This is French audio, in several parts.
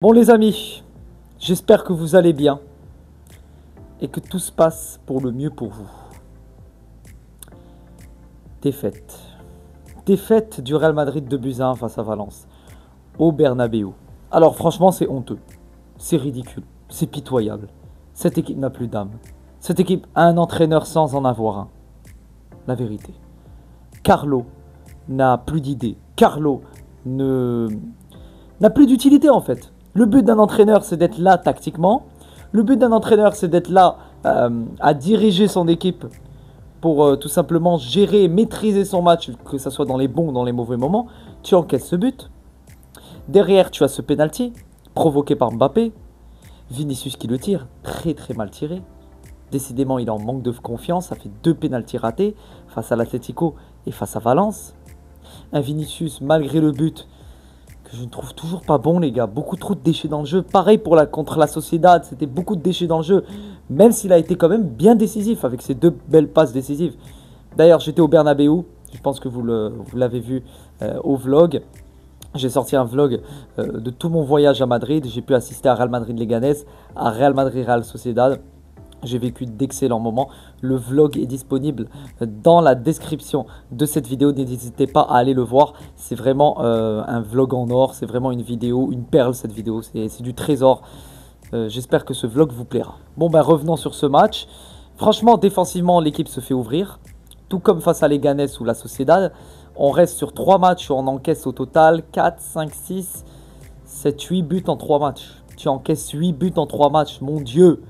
Bon les amis, j'espère que vous allez bien et que tout se passe pour le mieux pour vous. Défaite. Défaite du Real Madrid 2-1 face à Valence, au Bernabéu. Alors franchement c'est honteux, c'est ridicule, c'est pitoyable. Cette équipe n'a plus d'âme. Cette équipe a un entraîneur sans en avoir un. La vérité. Carlo n'a plus d'idée. Carlo n'a plus d'utilité en fait. Le but d'un entraîneur, c'est d'être là tactiquement. Le but d'un entraîneur, c'est d'être là à diriger son équipe pour tout simplement gérer, maîtriser son match, que ce soit dans les bons ou dans les mauvais moments. Tu encaisses ce but. Derrière, tu as ce penalty provoqué par Mbappé. Vinicius qui le tire, très très mal tiré. Décidément, il est en manque de confiance. Ça fait 2 pénaltys ratés face à l'Atlético et face à Valence. Un Vinicius, malgré le but, que je ne trouve toujours pas bon, les gars. Beaucoup trop de déchets dans le jeu. Pareil contre la Sociedad, c'était beaucoup de déchets dans le jeu. Même s'il a été quand même bien décisif avec ses 2 belles passes décisives. D'ailleurs, j'étais au Bernabéu. Je pense que vous l'avez vu au vlog. J'ai sorti un vlog de tout mon voyage à Madrid. J'ai pu assister à Real Madrid-Leganés, à Real Madrid-Real Sociedad. J'ai vécu d'excellents moments. Le vlog est disponible dans la description de cette vidéo. N'hésitez pas à aller le voir. C'est vraiment un vlog en or. C'est vraiment une vidéo, une perle cette vidéo. C'est du trésor. J'espère que ce vlog vous plaira. Bon, ben revenons sur ce match. Franchement, défensivement, l'équipe se fait ouvrir. Tout comme face à Leganés ou la Sociedad. On reste sur 3 matchs où on encaisse au total 4, 5, 6, 7, 8 buts en 3 matchs. Tu encaisses 8 buts en 3 matchs. Mon Dieu!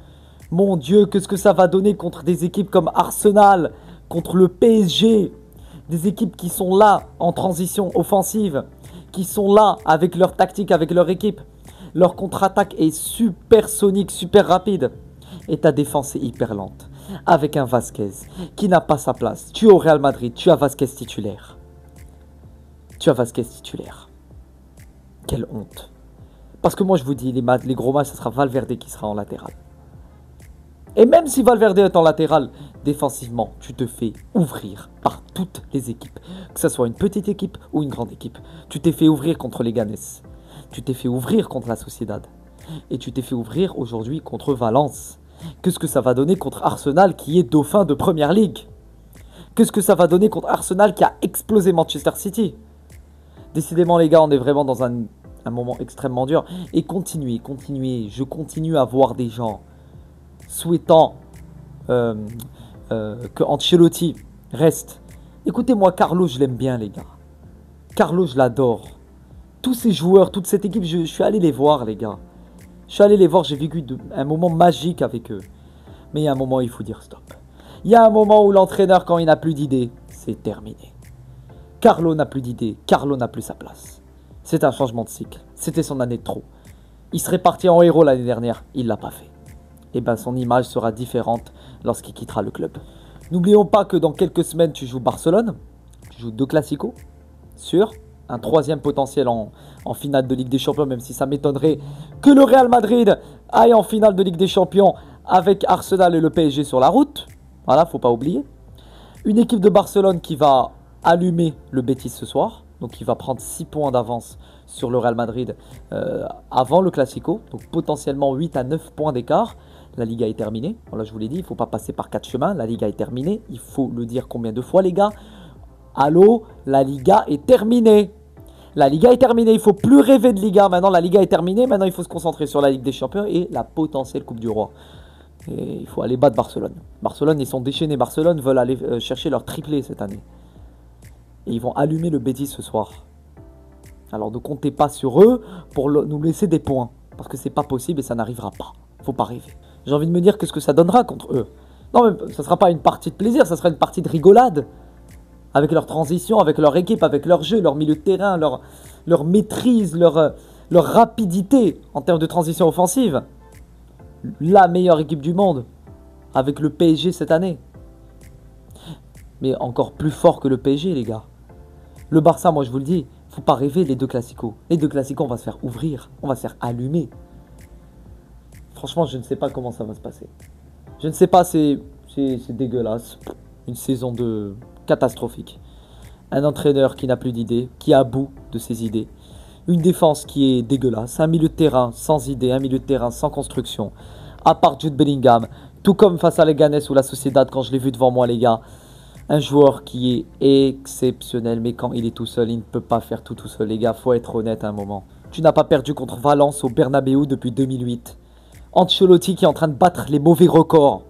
Mon Dieu, qu'est-ce que ça va donner contre des équipes comme Arsenal, contre le PSG. Des équipes qui sont là en transition offensive, qui sont là avec leur tactique, avec leur équipe. Leur contre-attaque est supersonique, super rapide. Et ta défense est hyper lente. Avec un Vasquez qui n'a pas sa place. Tu es au Real Madrid, tu as Vasquez titulaire. Tu as Vasquez titulaire. Quelle honte. Parce que moi je vous dis, les gros matchs, ce sera Valverde qui sera en latéral. Et même si Valverde est en latéral, défensivement, tu te fais ouvrir par toutes les équipes. Que ce soit une petite équipe ou une grande équipe. Tu t'es fait ouvrir contre les Leganés. Tu t'es fait ouvrir contre la Sociedad. Et tu t'es fait ouvrir aujourd'hui contre Valence. Qu'est-ce que ça va donner contre Arsenal qui est dauphin de Première Ligue? Qu'est-ce que ça va donner contre Arsenal qui a explosé Manchester City? Décidément les gars, on est vraiment dans un moment extrêmement dur. Et continuez. Je continue à voir des gens souhaitant que Ancelotti reste. Écoutez-moi, Carlo, je l'aime bien, les gars. Carlo, je l'adore. Tous ces joueurs, toute cette équipe, je suis allé les voir, les gars. Je suis allé les voir, j'ai vécu un moment magique avec eux. Mais il y a un moment où il faut dire stop. Il y a un moment où l'entraîneur, quand il n'a plus d'idées, c'est terminé. Carlo n'a plus d'idées, Carlo n'a plus sa place. C'est un changement de cycle. C'était son année de trop. Il serait parti en héros l'année dernière, il ne l'a pas fait. Et ben son image sera différente lorsqu'il quittera le club. N'oublions pas que dans quelques semaines, tu joues Barcelone. Tu joues 2 classicos. Sûr. Un 3e potentiel en finale de Ligue des Champions, même si ça m'étonnerait que le Real Madrid aille en finale de Ligue des Champions avec Arsenal et le PSG sur la route. Voilà, faut pas oublier. Une équipe de Barcelone qui va allumer le Betis ce soir. Donc qui va prendre 6 points d'avance sur le Real Madrid avant le Classico. Donc potentiellement 8 à 9 points d'écart. La Liga est terminée. Voilà, je vous l'ai dit, il ne faut pas passer par 4 chemins. La Liga est terminée. Il faut le dire combien de fois, les gars? Allô, la Liga est terminée. La Liga est terminée. Il ne faut plus rêver de Liga. Maintenant, la Liga est terminée. Maintenant, il faut se concentrer sur la Ligue des Champions et la potentielle Coupe du Roi. Et il faut aller battre Barcelone. Barcelone, ils sont déchaînés. Barcelone veulent aller chercher leur triplé cette année. Et ils vont allumer le Betis ce soir. Alors ne comptez pas sur eux pour nous laisser des points. Parce que c'est pas possible et ça n'arrivera pas. Faut pas rêver. J'ai envie de me dire qu'est-ce que ça donnera contre eux. Non, mais ça sera pas une partie de plaisir, ça sera une partie de rigolade. Avec leur transition, avec leur équipe, avec leur jeu, leur milieu de terrain, leur maîtrise, leur rapidité en termes de transition offensive. La meilleure équipe du monde. Avec le PSG cette année. Mais encore plus fort que le PSG, les gars. Le Barça, moi je vous le dis, faut pas rêver les 2 classicos. Les 2 classicos, on va se faire ouvrir, on va se faire allumer. Franchement, je ne sais pas comment ça va se passer. Je ne sais pas, c'est dégueulasse. Une saison catastrophique. Un entraîneur qui n'a plus d'idées, qui est à bout de ses idées. Une défense qui est dégueulasse, un milieu de terrain sans idée, un milieu de terrain sans construction. À part Jude Bellingham, tout comme face à Leganés ou la Sociedad quand je l'ai vu devant moi les gars. Un joueur qui est exceptionnel, mais quand il est tout seul, il ne peut pas faire tout seul les gars, faut être honnête à un moment. Tu n'as pas perdu contre Valence au Bernabeu depuis 2008. Ancelotti qui est en train de battre les mauvais records.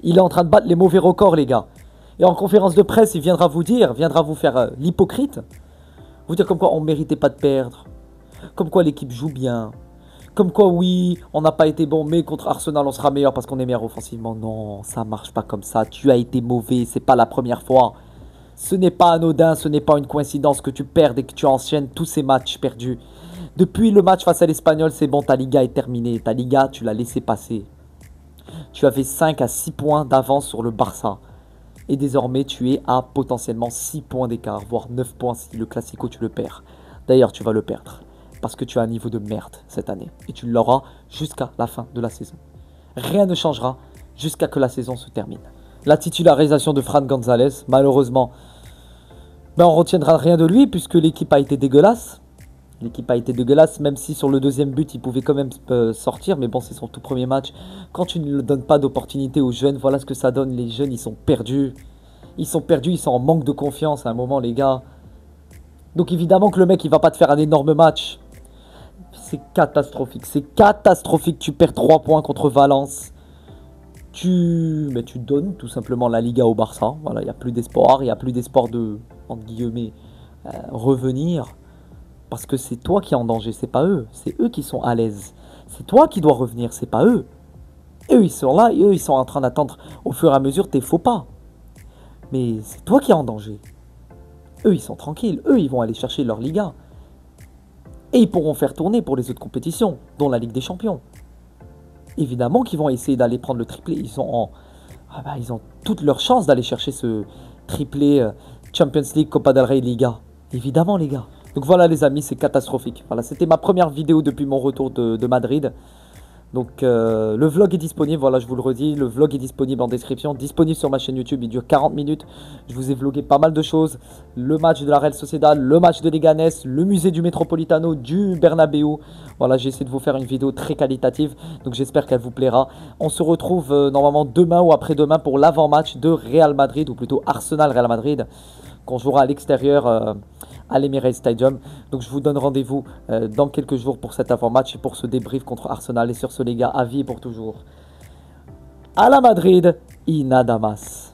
Il est en train de battre les mauvais records les gars. Et en conférence de presse, il viendra vous dire, viendra vous faire l'hypocrite. Vous dire comme quoi on ne méritait pas de perdre. Comme quoi l'équipe joue bien. Comme quoi oui, on n'a pas été bon, mais contre Arsenal on sera meilleur parce qu'on est meilleur offensivement. Non, ça marche pas comme ça. Tu as été mauvais, c'est pas la première fois. Ce n'est pas anodin, ce n'est pas une coïncidence que tu perdes et que tu enchaînes tous ces matchs perdus. Depuis le match face à l'Espagnol, c'est bon, ta Liga est terminée. Ta Liga, tu l'as laissé passer. Tu avais 5 à 6 points d'avance sur le Barça. Et désormais, tu es à potentiellement 6 points d'écart, voire 9 points si le Classico tu le perds. D'ailleurs, tu vas le perdre. Parce que tu as un niveau de merde cette année. Et tu l'auras jusqu'à la fin de la saison. Rien ne changera jusqu'à que la saison se termine. La titularisation de Fran González, malheureusement, on ne retiendra rien de lui puisque l'équipe a été dégueulasse. L'équipe a été dégueulasse, même si sur le deuxième but, il pouvait quand même sortir. Mais bon, c'est son tout premier match. Quand tu ne donnes pas d'opportunité aux jeunes, voilà ce que ça donne. Les jeunes, ils sont perdus. Ils sont perdus, ils sont en manque de confiance à un moment, les gars. Donc évidemment que le mec, il va pas te faire un énorme match. C'est catastrophique. C'est catastrophique. Tu perds 3 points contre Valence. Mais tu donnes tout simplement la Liga au Barça. Voilà, il n'y a plus d'espoir. Il n'y a plus d'espoir de, entre guillemets, revenir. Parce que c'est toi qui es en danger, c'est pas eux. C'est eux qui sont à l'aise. C'est toi qui dois revenir, c'est pas eux. Eux, ils sont là, et eux, ils sont en train d'attendre au fur et à mesure tes faux pas. Mais c'est toi qui es en danger. Eux, ils sont tranquilles. Eux, ils vont aller chercher leur Liga. Et ils pourront faire tourner pour les autres compétitions, dont la Ligue des Champions. Évidemment qu'ils vont essayer d'aller prendre le triplé. Ils ont toutes leurs chances d'aller chercher ce triplé Champions League, Copa del Rey, Liga. Évidemment, les gars. Donc voilà les amis, c'est catastrophique. Voilà, c'était ma première vidéo depuis mon retour de Madrid. Donc le vlog est disponible, voilà je vous le redis, le vlog est disponible en description, disponible sur ma chaîne YouTube, il dure 40 minutes. Je vous ai vlogué pas mal de choses, le match de la Real Sociedad, le match de Leganés, le musée du Metropolitano, du Bernabeu. Voilà, j'ai essayé de vous faire une vidéo très qualitative, donc j'espère qu'elle vous plaira. On se retrouve normalement demain ou après-demain pour l'avant-match de Real Madrid, ou plutôt Arsenal-Real Madrid, qu'on jouera à l'extérieur à l'Emirates Stadium. Donc je vous donne rendez-vous dans quelques jours pour cet avant-match et pour ce débrief contre Arsenal. Et sur ce les gars, à vie et pour toujours. À la Madrid, y nada más.